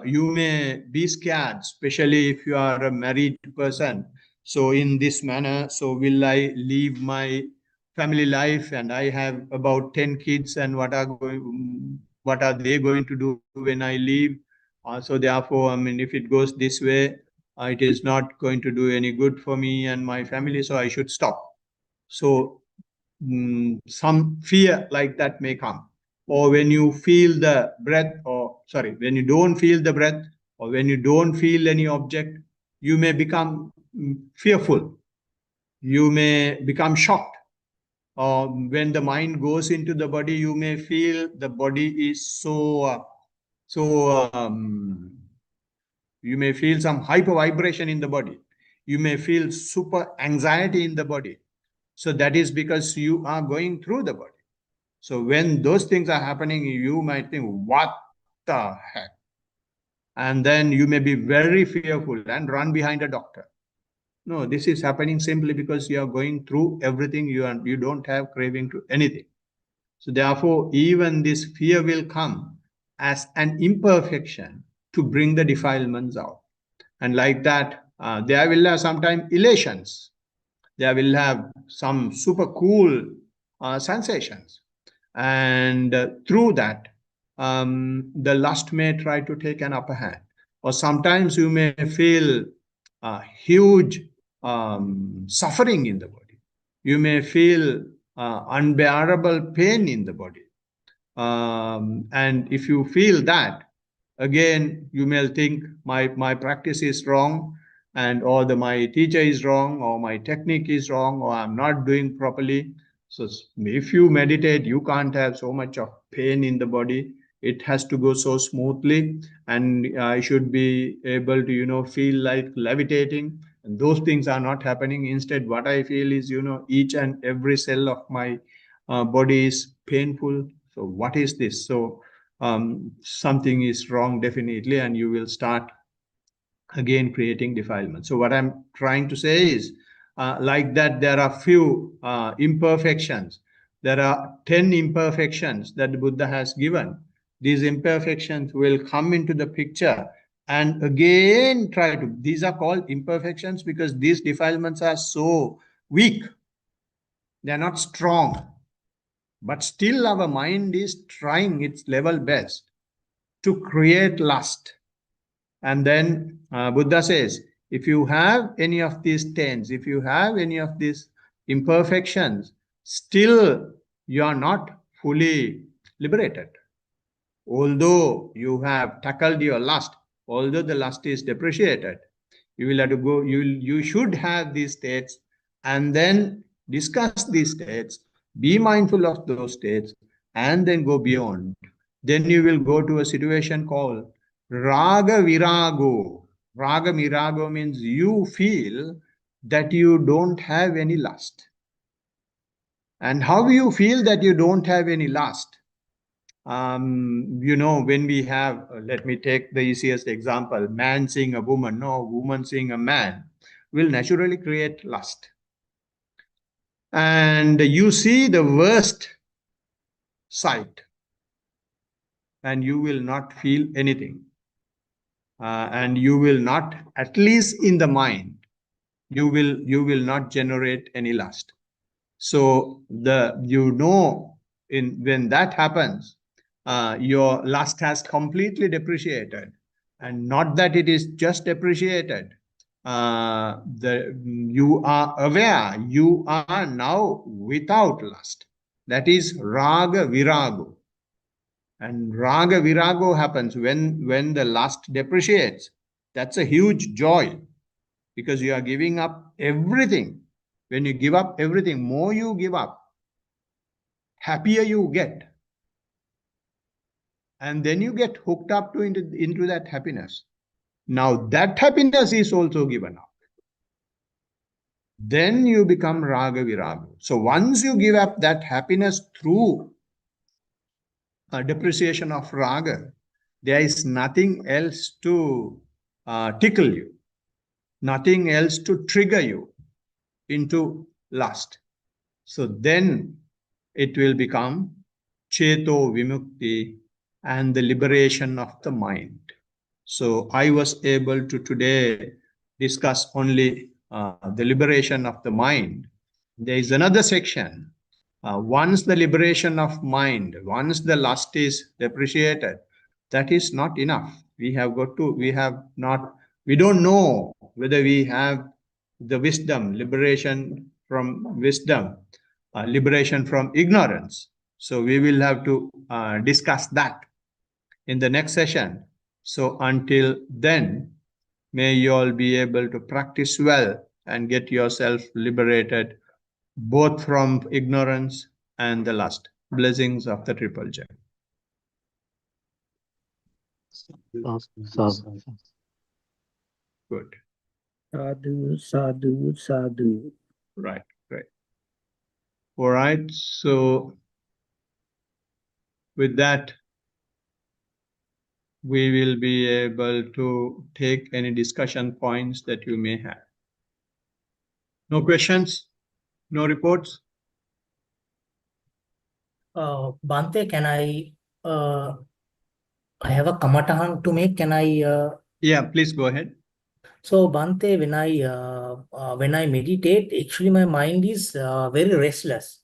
you may be scared, especially if you are a married person. So in this manner, so will I leave my family life and I have about 10 kids, and what are they going to do when I leave? So therefore, I mean, if it goes this way, it is not going to do any good for me and my family, so I should stop. So some fear like that may come. Or when you feel the breath, when you don't feel the breath, or when you don't feel any object, you may become fearful. You may become shocked. Or when the mind goes into the body, you may feel the body is you may feel some hyper vibration in the body. You may feel super anxiety in the body. So that is because you are going through the body. So when those things are happening, you might think, what the heck? And then you may be very fearful and run behind a doctor. No, this is happening simply because you are going through everything. You don't have craving to anything. So therefore, even this fear will come as an imperfection to bring the defilements out. And like that, they will have sometimes elations. They will have some super cool sensations. And through that, the lust may try to take an upper hand. Or sometimes you may feel huge suffering in the body. You may feel unbearable pain in the body. And if you feel that, again, you may think my practice is wrong, and or my teacher is wrong, or my technique is wrong, or I'm not doing properly. So if you meditate, you can't have so much of pain in the body. It has to go so smoothly, and I should be able to feel like levitating. And those things are not happening. Instead, what I feel is each and every cell of my body is painful. So what is this? So something is wrong definitely, and you will start again creating defilement. So what I'm trying to say is, like that, there are few imperfections. There are 10 imperfections that the Buddha has given. These imperfections will come into the picture and again try to. These are called imperfections because these defilements are so weak. They are not strong. But still our mind is trying its level best to create lust. And then Buddha says, if you have any of these taints, if you have any of these imperfections, still you are not fully liberated. Although you have tackled your lust, although the lust is depreciated, you will have to go, you should have these states and then discuss these states, be mindful of those states, and then go beyond. Then you will go to a situation called Raga Virago. Raga Virago means you feel that you don't have any lust. And how you feel that you don't have any lust? When we have, let me take the easiest example, man seeing a woman, no, woman seeing a man, will naturally create lust. And you see the worst sight, and you will not feel anything. And you will not, at least in the mind, you will not generate any lust. So when that happens, your lust has completely depreciated, and not that it is just depreciated. You are aware, you are now without lust. That is raga virago. And raga virago happens when the lust depreciates. That's a huge joy, because you are giving up everything. When you give up everything, more you give up, happier you get. And then you get hooked up into that happiness. Now that happiness is also given up. Then you become raga viraga. So once you give up that happiness through a depreciation of raga, there is nothing else to tickle you, nothing else to trigger you into lust. So then it will become cheto vimukti and the liberation of the mind. So I was able to today discuss only the liberation of the mind. There is another section. Once the liberation of mind, once the lust is depreciated, that is not enough. We don't know whether we have the wisdom, liberation from wisdom, liberation from ignorance. So we will have to discuss that in the next session. So until then, may you all be able to practice well and get yourself liberated both from ignorance and the lust. Blessings of the Triple Gem. Good. Sadhu, sadhu, sadhu. Right, right. All right. So with that, we will be able to take any discussion points that you may have. No questions? No reports? Bhante, can I have a kamatahan to make? Can I? Yeah, please go ahead. So Bhante, when I meditate, actually my mind is very restless.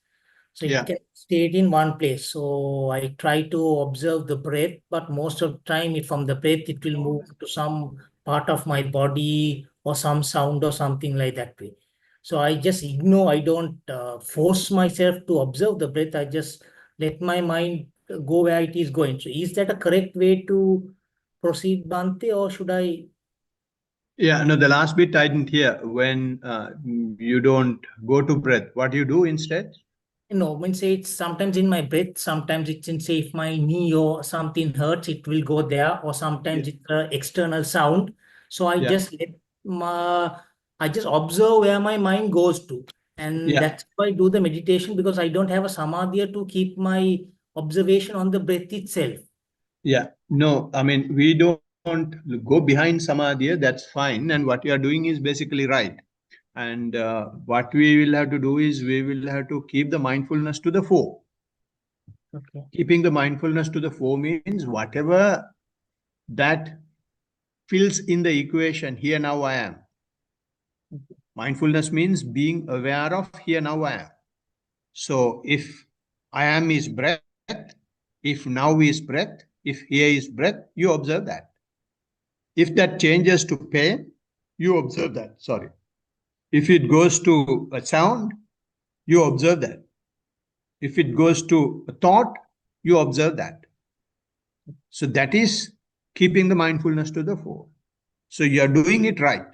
So it Yeah. can stay in one place. So I try to observe the breath, but most of the time, from the breath, it will move to some part of my body or some sound or something like that way. So I just ignore. I don't force myself to observe the breath. I just let my mind go where it is going. So is that a correct way to proceed, Bhante, or should I? Yeah, no, the last bit I didn't hear. When you don't go to breath, what do you do instead? No, when say it's sometimes in my breath, sometimes it's in say if my knee or something hurts, it will go there, or Yeah. sometimes it's an external sound. So Yeah. I just observe where my mind goes to, and Yeah. that's why I do the meditation because I don't have a samadhi to keep my observation on the breath itself. Yeah. No, I mean, we don't go behind samadhi, that's fine. And what you are doing is basically right. And what we will have to do is we will have to keep the mindfulness to the fore. Okay. Keeping the mindfulness to the fore means whatever that fills in the equation, here now I am. Mindfulness means being aware of here now I am. So if I am is breath, if now is breath, if here is breath, you observe that. If that changes to pain, you observe that. Sorry. If it goes to a sound, you observe that. If it goes to a thought, you observe that. So that is keeping the mindfulness to the fore. So you are doing it right,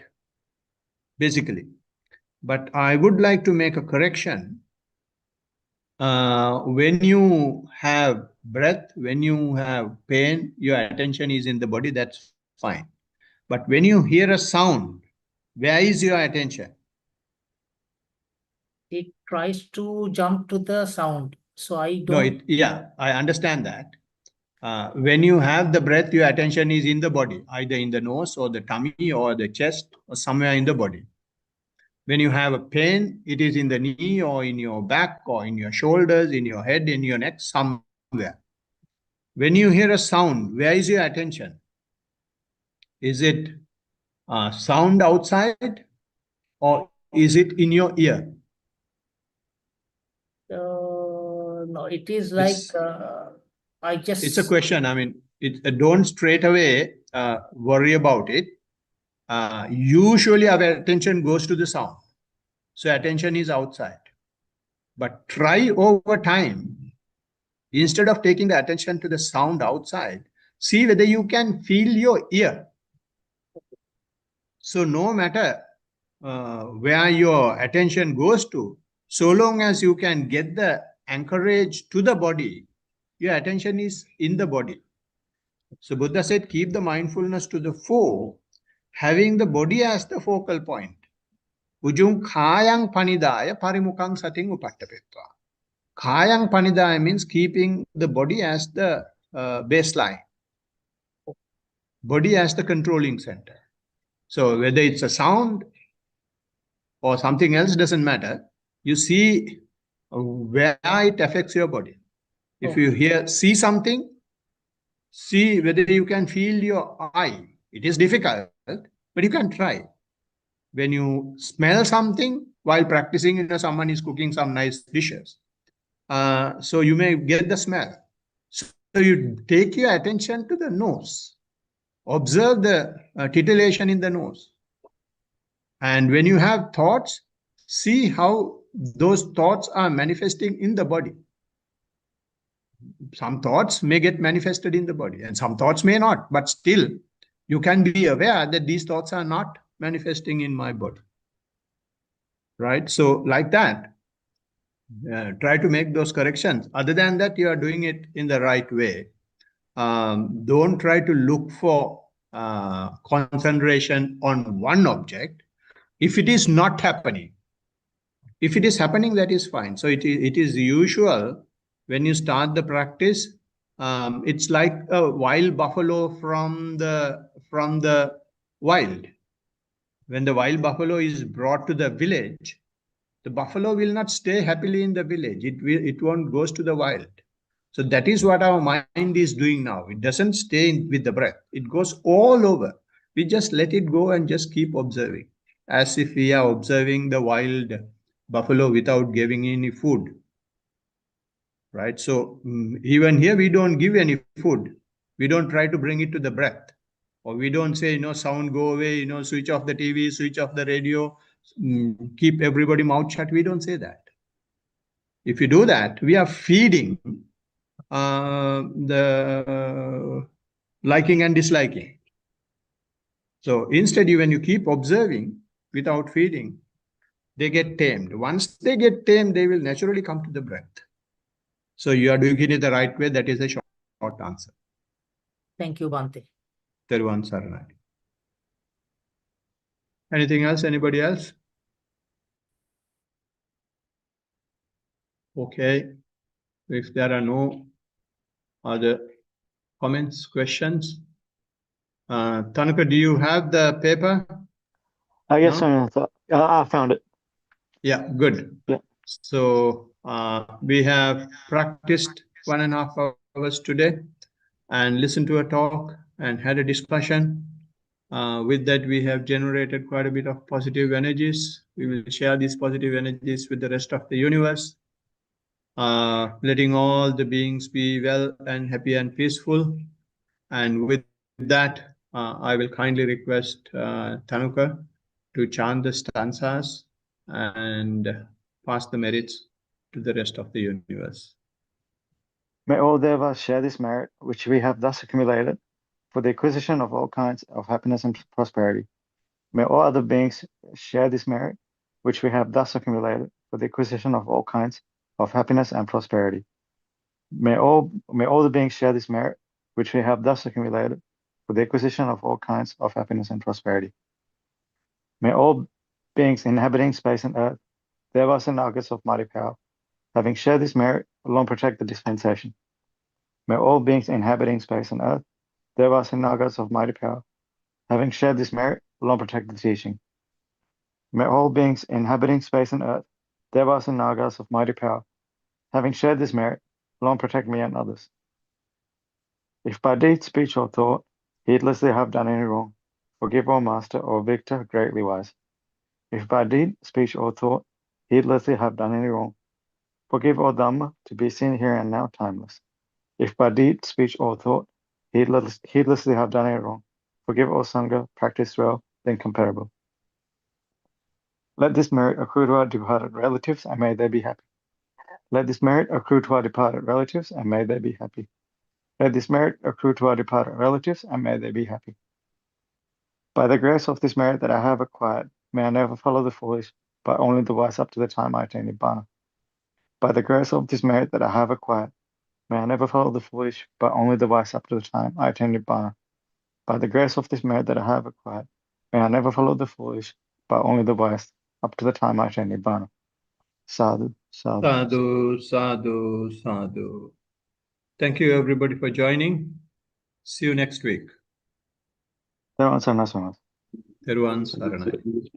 basically. But I would like to make a correction. When you have breath, when you have pain, your attention is in the body, that's fine. But when you hear a sound, where is your attention? It tries to jump to the sound, so I No, don't. yeah, I understand that. When you have the breath, your attention is in the body, either in the nose or the tummy or the chest or somewhere in the body. When you have a pain, it is in the knee or in your back or in your shoulders, in your head, in your neck, somewhere. When you hear a sound, where is your attention? Is it sound outside or is it in your ear? No, it is like It's I it's a just. question. I mean, don't straight away worry about it. Usually, our attention goes to the sound, so attention is outside. But try over time, instead of taking the attention to the sound outside, see whether you can feel your ear. So no matter where your attention goes to, so long as you can get the anchorage to the body, your attention is in the body. So Buddha said, keep the mindfulness to the fore, having the body as the focal point. Ujung khayang panidaya parimukang sating upattapetva. Khayang panidaya means keeping the body as the baseline, body as the controlling center. So whether it's a sound or something else, doesn't matter. You see where it affects your body. If Oh, you see something, see whether you can feel your eye. It is difficult, but you can try. When you smell something while practicing, someone is cooking some nice dishes. So you may get the smell. So you take your attention to the nose. Observe the titillation in the nose. And when you have thoughts, see how those thoughts are manifesting in the body. Some thoughts may get manifested in the body and some thoughts may not, but still you can be aware that these thoughts are not manifesting in my body. Right? So like that, try to make those corrections. Other than that, you are doing it in the right way. Don't try to look for concentration on one object. If it is not happening, if it is happening, that is fine. So it is usual when you start the practice. It's like a wild buffalo from the wild. When the wild buffalo is brought to the village, the buffalo will not stay happily in the village. It won't goes to the wild. So that is what our mind is doing now. It doesn't stay with the breath. It goes all over. We just let it go and just keep observing, as if we are observing the wild buffalo without giving any food, right? So even here, we don't give any food. We don't try to bring it to the breath. Or we don't say, sound go away, switch off the TV, switch off the radio, keep everybody mouth shut. We don't say that. If you do that, we are feeding the liking and disliking. So instead, when you keep observing without feeding, they get tamed. Once they get tamed, they will naturally come to the breath. So you are doing it the right way. That is a short answer. Thank you, Bhante. Teruvan Saranai. Anything else? Anybody else? Okay. If there are no other comments, questions, Tanuka, do you have the paper? Yes, No? I found it. Yeah, good. Yeah. So we have practiced 1.5 hours today and listened to a talk and had a discussion. With that, we have generated quite a bit of positive energies. We will share these positive energies with the rest of the universe, letting all the beings be well and happy and peaceful. And with that, I will kindly request Tanuka to chant the stanzas and pass the merits to the rest of the universe. May all devas share this merit which we have thus accumulated for the acquisition of all kinds of happiness and prosperity. May all other beings share this merit which we have thus accumulated for the acquisition of all kinds of happiness and prosperity. May all the beings share this merit which we have thus accumulated for the acquisition of all kinds of happiness and prosperity. May all beings inhabiting space and earth, devas and nagas of mighty power, having shared this merit, alone protect the dispensation. May all beings inhabiting space and earth, devas and nagas of mighty power, having shared this merit, alone protect the teaching. May all beings inhabiting space and earth, devas and nagas of mighty power, having shared this merit, alone protect me and others. If by deed, speech, or thought, heedlessly have done any wrong, forgive, O Master, or Victor, greatly wise. If by deed, speech, or thought, heedlessly have done any wrong, forgive, O Dhamma, to be seen here and now, timeless. If by deed, speech, or thought, heedlessly have done any wrong, forgive, O Sangha, practice well, then comparable. Let this merit accrue to our departed relatives, and may they be happy. Let this merit accrue to our departed relatives, and may they be happy. Let this merit accrue to our departed relatives, and may they be happy. By the grace of this merit that I have acquired, may I never follow the foolish, but only the wise up to the time I attain Nibbana. By the grace of this merit that I have acquired, may I never follow the foolish, but only the wise up to the time I attain Nibbana. By the grace of this merit that I have acquired, may I never follow the foolish, but only the wise up to the time I attain Nibbana. Sadhu, sadhu. Sadhu, sadhu, sadhu. Thank you, everybody, for joining. See you next week. Teruvan Saranai. Teruvan Saranai.